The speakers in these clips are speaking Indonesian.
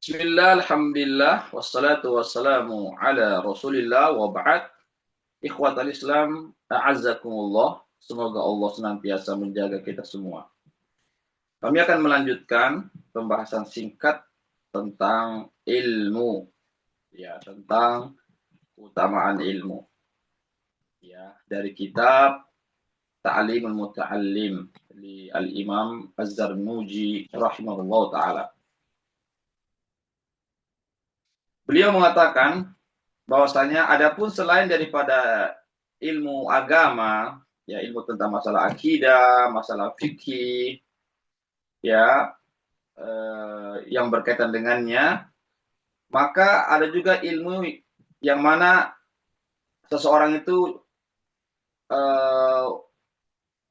Bismillah, alhamdulillah, wassalatu wassalamu ala rasulillah wa ba'd. Ikhwatal Islam, a'azzakumullah. Semoga Allah senantiasa menjaga kita semua. Kami akan melanjutkan pembahasan singkat tentang ilmu. Ya, tentang keutamaan ilmu. Ya, dari kitab Ta'limul Muta'allim li Al-Imam Az-Zarnuji rahimahullah ta'ala. Beliau mengatakan bahwasanya adapun selain daripada ilmu agama, ya ilmu tentang masalah akidah, masalah fikih, ya yang berkaitan dengannya, maka ada juga ilmu yang mana seseorang itu eh,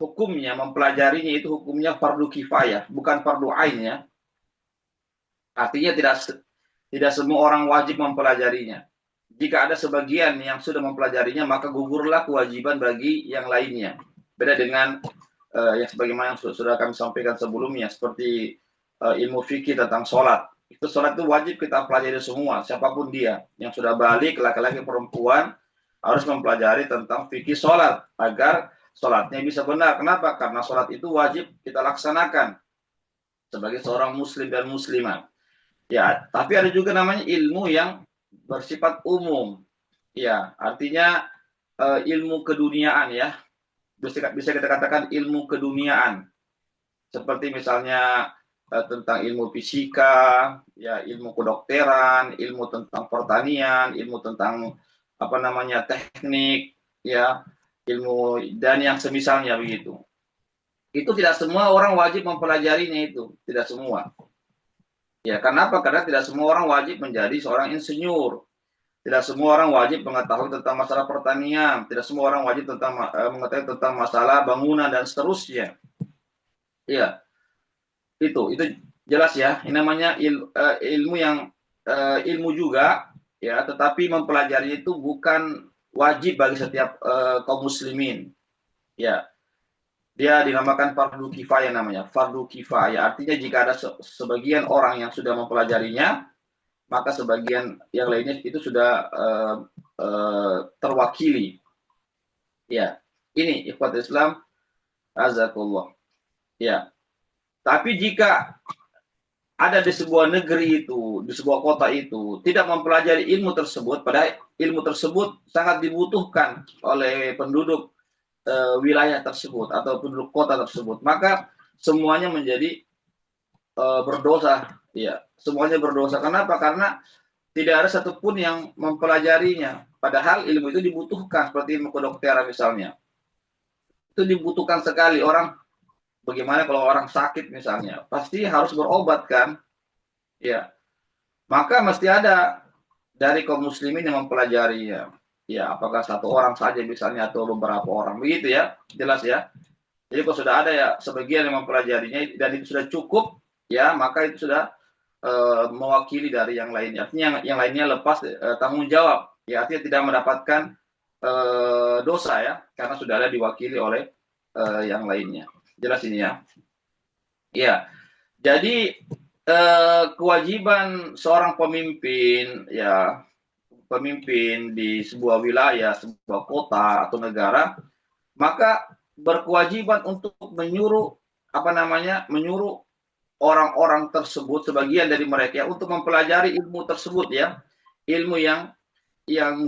hukumnya mempelajarinya itu hukumnya fardu kifayah, bukan fardu ain ya. Artinya tidak semua orang wajib mempelajarinya. Jika ada sebagian yang sudah mempelajarinya, maka gugurlah kewajiban bagi yang lainnya. Beda dengan yang sebagaimana yang sudah kami sampaikan sebelumnya, seperti ilmu fikih tentang sholat. Itu sholat itu wajib kita pelajari semua, siapapun dia. Yang sudah balik, laki-laki perempuan, harus mempelajari tentang fikih sholat, agar sholatnya bisa benar. Kenapa? Karena sholat itu wajib kita laksanakan sebagai seorang muslim dan muslimah. Ya, tapi ada juga namanya ilmu yang bersifat umum. Ya, artinya ilmu keduniaan ya. Bisa kita katakan ilmu keduniaan. Seperti misalnya tentang ilmu fisika, ya ilmu kedokteran, ilmu tentang pertanian, ilmu tentang apa namanya teknik, ya ilmu dan yang semisalnya begitu. Itu tidak semua orang wajib mempelajarinya itu, tidak semua. Ya, kenapa? Karena tidak semua orang wajib menjadi seorang insinyur. Tidak semua orang wajib mengetahui tentang masalah pertanian. Tidak semua orang wajib mengetahui tentang masalah bangunan dan seterusnya. Iya, itu jelas ya. Ini namanya ilmu yang ilmu juga, ya. Tetapi mempelajari itu bukan wajib bagi setiap kaum muslimin. Ya, dia dinamakan fardu kifayah namanya. Fardu kifayah artinya jika ada sebagian orang yang sudah mempelajarinya, maka sebagian yang lainnya itu sudah terwakili. Ya, ini ikhwat Islam, azakullah. Ya, tapi jika ada di sebuah negeri itu, di sebuah kota itu, tidak mempelajari ilmu tersebut, padahal ilmu tersebut sangat dibutuhkan oleh penduduk wilayah tersebut atau penduduk kota tersebut, maka semuanya menjadi berdosa. Ya, semuanya berdosa. Kenapa? Karena tidak ada satupun yang mempelajarinya. Padahal ilmu itu dibutuhkan, seperti ilmu kedokteran misalnya. Itu dibutuhkan sekali. Orang, bagaimana kalau orang sakit misalnya, pasti harus berobat kan? Ya, maka mesti ada dari kaum muslimin yang mempelajarinya. Ya, apakah satu orang saja misalnya atau beberapa orang, begitu ya, jelas ya. Jadi kalau sudah ada ya sebagian yang mempelajarinya dan itu sudah cukup, ya maka itu sudah mewakili dari yang lainnya. Artinya yang lainnya lepas tanggung jawab. Ya, artinya tidak mendapatkan dosa ya, karena sudah ada diwakili oleh yang lainnya. Jelas ini ya. Ya, jadi kewajiban seorang pemimpin ya, pemimpin di sebuah wilayah, sebuah kota atau negara, maka berkewajiban untuk menyuruh apa namanya, menyuruh orang-orang tersebut, sebagian dari mereka untuk mempelajari ilmu tersebut ya, ilmu yang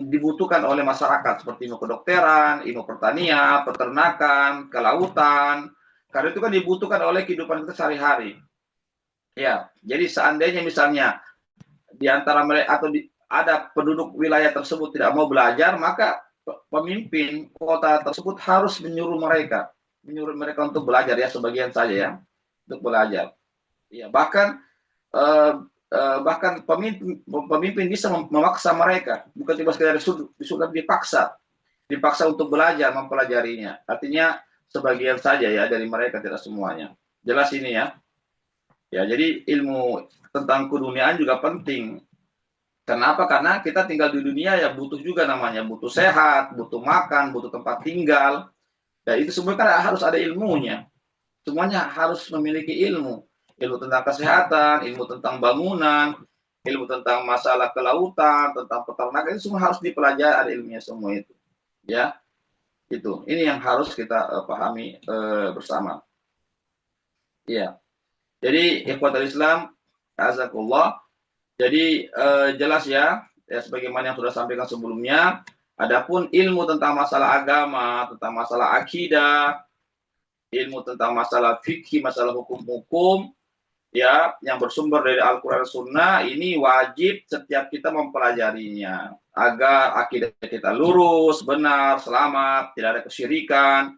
dibutuhkan oleh masyarakat seperti ilmu kedokteran, ilmu pertanian, peternakan, kelautan, karena itu kan dibutuhkan oleh kehidupan kita sehari-hari. Ya, jadi seandainya misalnya di antara mereka atau ada penduduk wilayah tersebut tidak mau belajar, maka pemimpin kota tersebut harus menyuruh mereka untuk belajar ya, sebagian saja ya, untuk belajar. Ya, bahkan pemimpin bisa memaksa mereka, bukan cuma sekedar disuruh, dipaksa untuk belajar mempelajarinya. Artinya sebagian saja ya dari mereka, tidak semuanya. Jelas ini ya. Ya, jadi ilmu tentang keduniaan juga penting. Kenapa? Karena kita tinggal di dunia ya, butuh juga namanya, butuh sehat, butuh makan, butuh tempat tinggal. Ya, itu semua kan harus ada ilmunya. Semuanya harus memiliki ilmu. Ilmu tentang kesehatan, ilmu tentang bangunan, ilmu tentang masalah kelautan, tentang peternakan, itu semua harus dipelajari, ada ilmunya semua itu. Ya, itu. Ini yang harus kita pahami bersama. Iya. Jadi ikhwatul Islam, azakullah. Jadi jelas ya, sebagaimana yang sudah sampaikan sebelumnya, adapun ilmu tentang masalah agama, tentang masalah akidah, ilmu tentang masalah fikih, masalah hukum-hukum, ya, yang bersumber dari Al-Quran Sunnah, ini wajib setiap kita mempelajarinya agar akidah kita lurus, benar, selamat, tidak ada kesyirikan,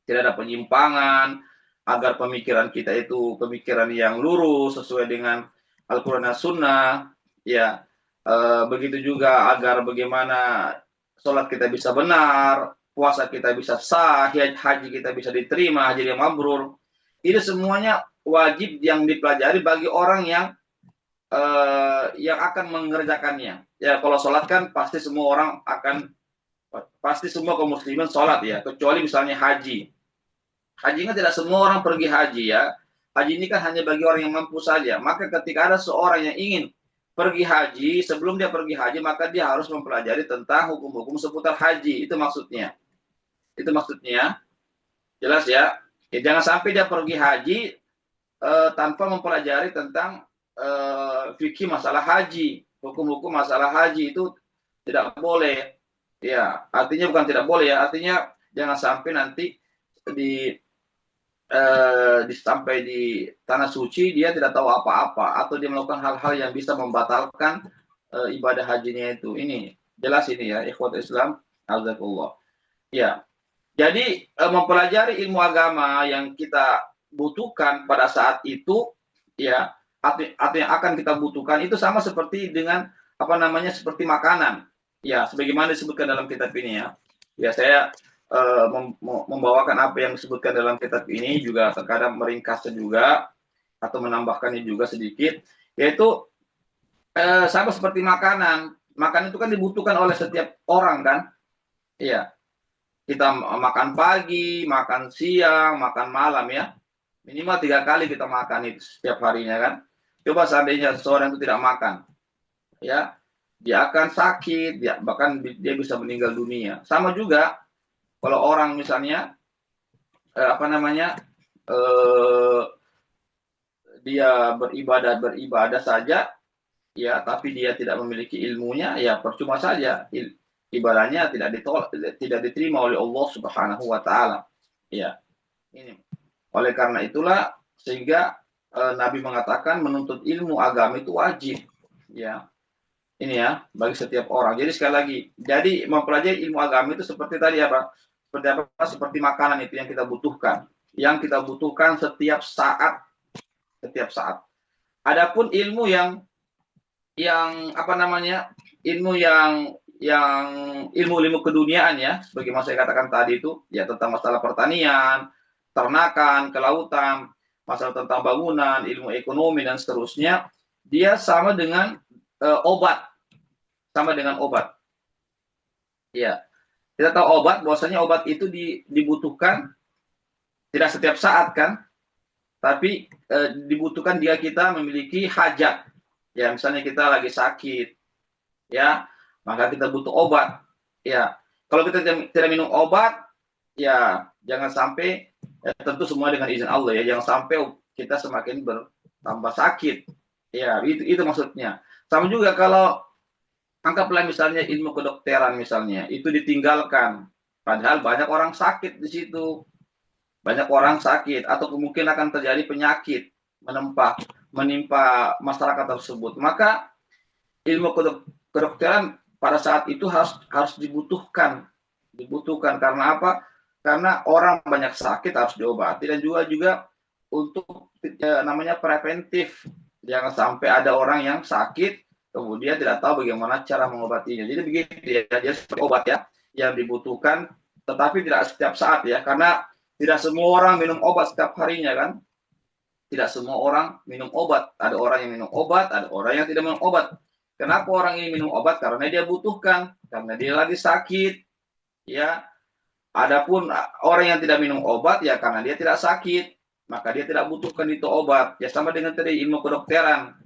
tidak ada penyimpangan, agar pemikiran kita itu pemikiran yang lurus sesuai dengan Al-Quran dan Sunnah, ya. Begitu juga agar bagaimana sholat kita bisa benar, puasa kita bisa sah, haji kita bisa diterima, haji yang mabrur. Ini semuanya wajib yang dipelajari bagi orang yang akan mengerjakannya. Ya, kalau sholat kan pasti semua orang pasti semua kaum muslimin sholat ya, kecuali misalnya haji. Haji kan tidak semua orang pergi haji ya. Haji ini kan hanya bagi orang yang mampu saja. Maka ketika ada seorang yang ingin pergi haji, sebelum dia pergi haji, maka dia harus mempelajari tentang hukum-hukum seputar haji. Itu maksudnya. Itu maksudnya. Jelas ya. Jangan sampai dia pergi haji tanpa mempelajari tentang fikih masalah haji. Hukum-hukum masalah haji itu tidak boleh. Ya, artinya bukan tidak boleh ya. Artinya jangan sampai nanti sampai di tanah suci dia tidak tahu apa-apa atau dia melakukan hal-hal yang bisa membatalkan ibadah hajinya itu. Ini jelas ini ya, ikhwatul Islam, azakullah. Ya. Jadi mempelajari ilmu agama yang kita butuhkan pada saat itu, ya, atau yang akan kita butuhkan itu sama seperti dengan seperti makanan. Ya, sebagaimana disebutkan dalam kitab ini ya. Ya, saya membawakan apa yang disebutkan dalam kitab ini, juga terkadang meringkasnya juga atau menambahkannya juga sedikit, yaitu sama seperti makanan. Makanan itu kan dibutuhkan oleh setiap orang kan. Iya. Kita makan pagi, makan siang, makan malam ya. Minimal 3 kali kita makan itu setiap harinya kan. Coba seandainya seseorang itu tidak makan, ya, dia akan sakit, bahkan dia bisa meninggal dunia. Sama juga kalau orang misalnya dia beribadah saja, ya, tapi dia tidak memiliki ilmunya, ya percuma saja. Ibadahnya tidak diterima oleh Allah Subhanahu wa taala. Ya. Ini. Oleh karena itulah sehingga Nabi mengatakan menuntut ilmu agama itu wajib. Ya. Ini ya, bagi setiap orang. Jadi sekali lagi, jadi mempelajari ilmu agama itu seperti tadi apa? Seperti makanan itu yang kita butuhkan. Yang kita butuhkan setiap saat. Setiap saat. Adapun ilmu ilmu keduniaan ya, sebagaimana saya katakan tadi itu, ya, tentang masalah pertanian, ternakan, kelautan, masalah tentang bangunan, ilmu ekonomi dan seterusnya, dia sama dengan obat. Sama dengan obat. Ya. Kita tahu obat, bahwasanya obat itu dibutuhkan tidak setiap saat kan, tapi dibutuhkan jika kita memiliki hajat. Ya, misalnya kita lagi sakit, ya, maka kita butuh obat. Ya, kalau kita tidak minum obat, ya, jangan sampai, ya, tentu semua dengan izin Allah ya, jangan sampai kita semakin bertambah sakit. Ya, itu maksudnya. Sama juga kalau anggaplah misalnya ilmu kedokteran misalnya, itu ditinggalkan, padahal banyak orang sakit di situ. Banyak orang sakit atau kemungkinan akan terjadi penyakit menimpa masyarakat tersebut. Maka ilmu kedokteran pada saat itu harus dibutuhkan karena apa? Karena orang banyak sakit harus diobati, dan juga untuk namanya preventif. Jangan sampai ada orang yang sakit kemudian tidak tahu bagaimana cara mengobatinya. Jadi begitu ya, jadi seperti obat ya yang dibutuhkan, tetapi tidak setiap saat ya, karena tidak semua orang minum obat setiap harinya kan. Tidak semua orang minum obat. Ada orang yang minum obat, ada orang yang tidak minum obat. Kenapa orang ini minum obat? Karena dia butuhkan, karena dia lagi sakit. Ya. Adapun orang yang tidak minum obat ya karena dia tidak sakit, maka dia tidak butuhkan itu obat. Ya sama dengan tadi ilmu kedokteran.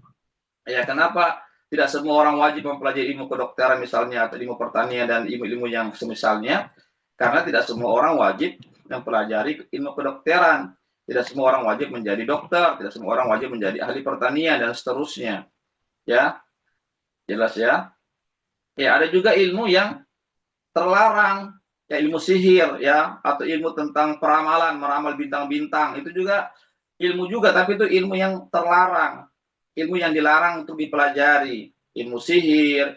Ya, kenapa tidak semua orang wajib mempelajari ilmu kedokteran misalnya atau ilmu pertanian dan ilmu-ilmu yang semisalnya? Karena tidak semua orang wajib mempelajari ilmu kedokteran. Tidak semua orang wajib menjadi dokter, tidak semua orang wajib menjadi ahli pertanian dan seterusnya. Ya, jelas ya. Ya, ada juga ilmu yang terlarang, ya ilmu sihir ya, atau ilmu tentang peramalan, meramal bintang-bintang. Itu juga ilmu juga, tapi itu ilmu yang terlarang. Ilmu yang dilarang untuk dipelajari. Ilmu sihir,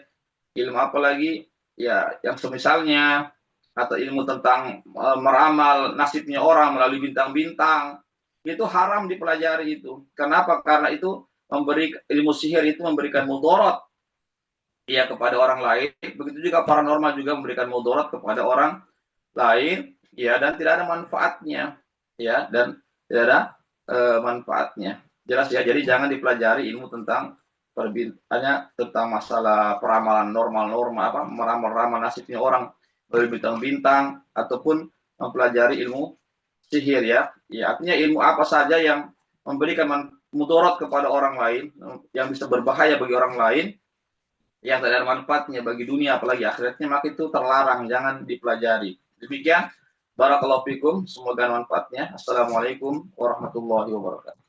ilmu apa lagi? Ya, yang semisalnya, atau ilmu tentang meramal nasibnya orang melalui bintang-bintang. Itu haram dipelajari itu. Kenapa? Karena itu ilmu sihir itu memberikan mudarat ya kepada orang lain. Begitu juga paranormal juga memberikan mudarat kepada orang lain ya, dan tidak ada manfaatnya ya, dan tidak ada manfaatnya. Jelas ya. Jadi jangan dipelajari ilmu tentang hanya tentang masalah peramalan normal-normal, apa meramal-ramal nasibnya orang dari bintang-bintang, ataupun mempelajari ilmu sihir ya. Ya, artinya ilmu apa saja yang memberikan mudarat kepada orang lain, yang bisa berbahaya bagi orang lain, yang tidak ada manfaatnya bagi dunia apalagi akhiratnya, maka itu terlarang, jangan dipelajari. Demikian, barakallahu fikum, semoga manfaatnya. Assalamualaikum warahmatullahi wabarakatuh.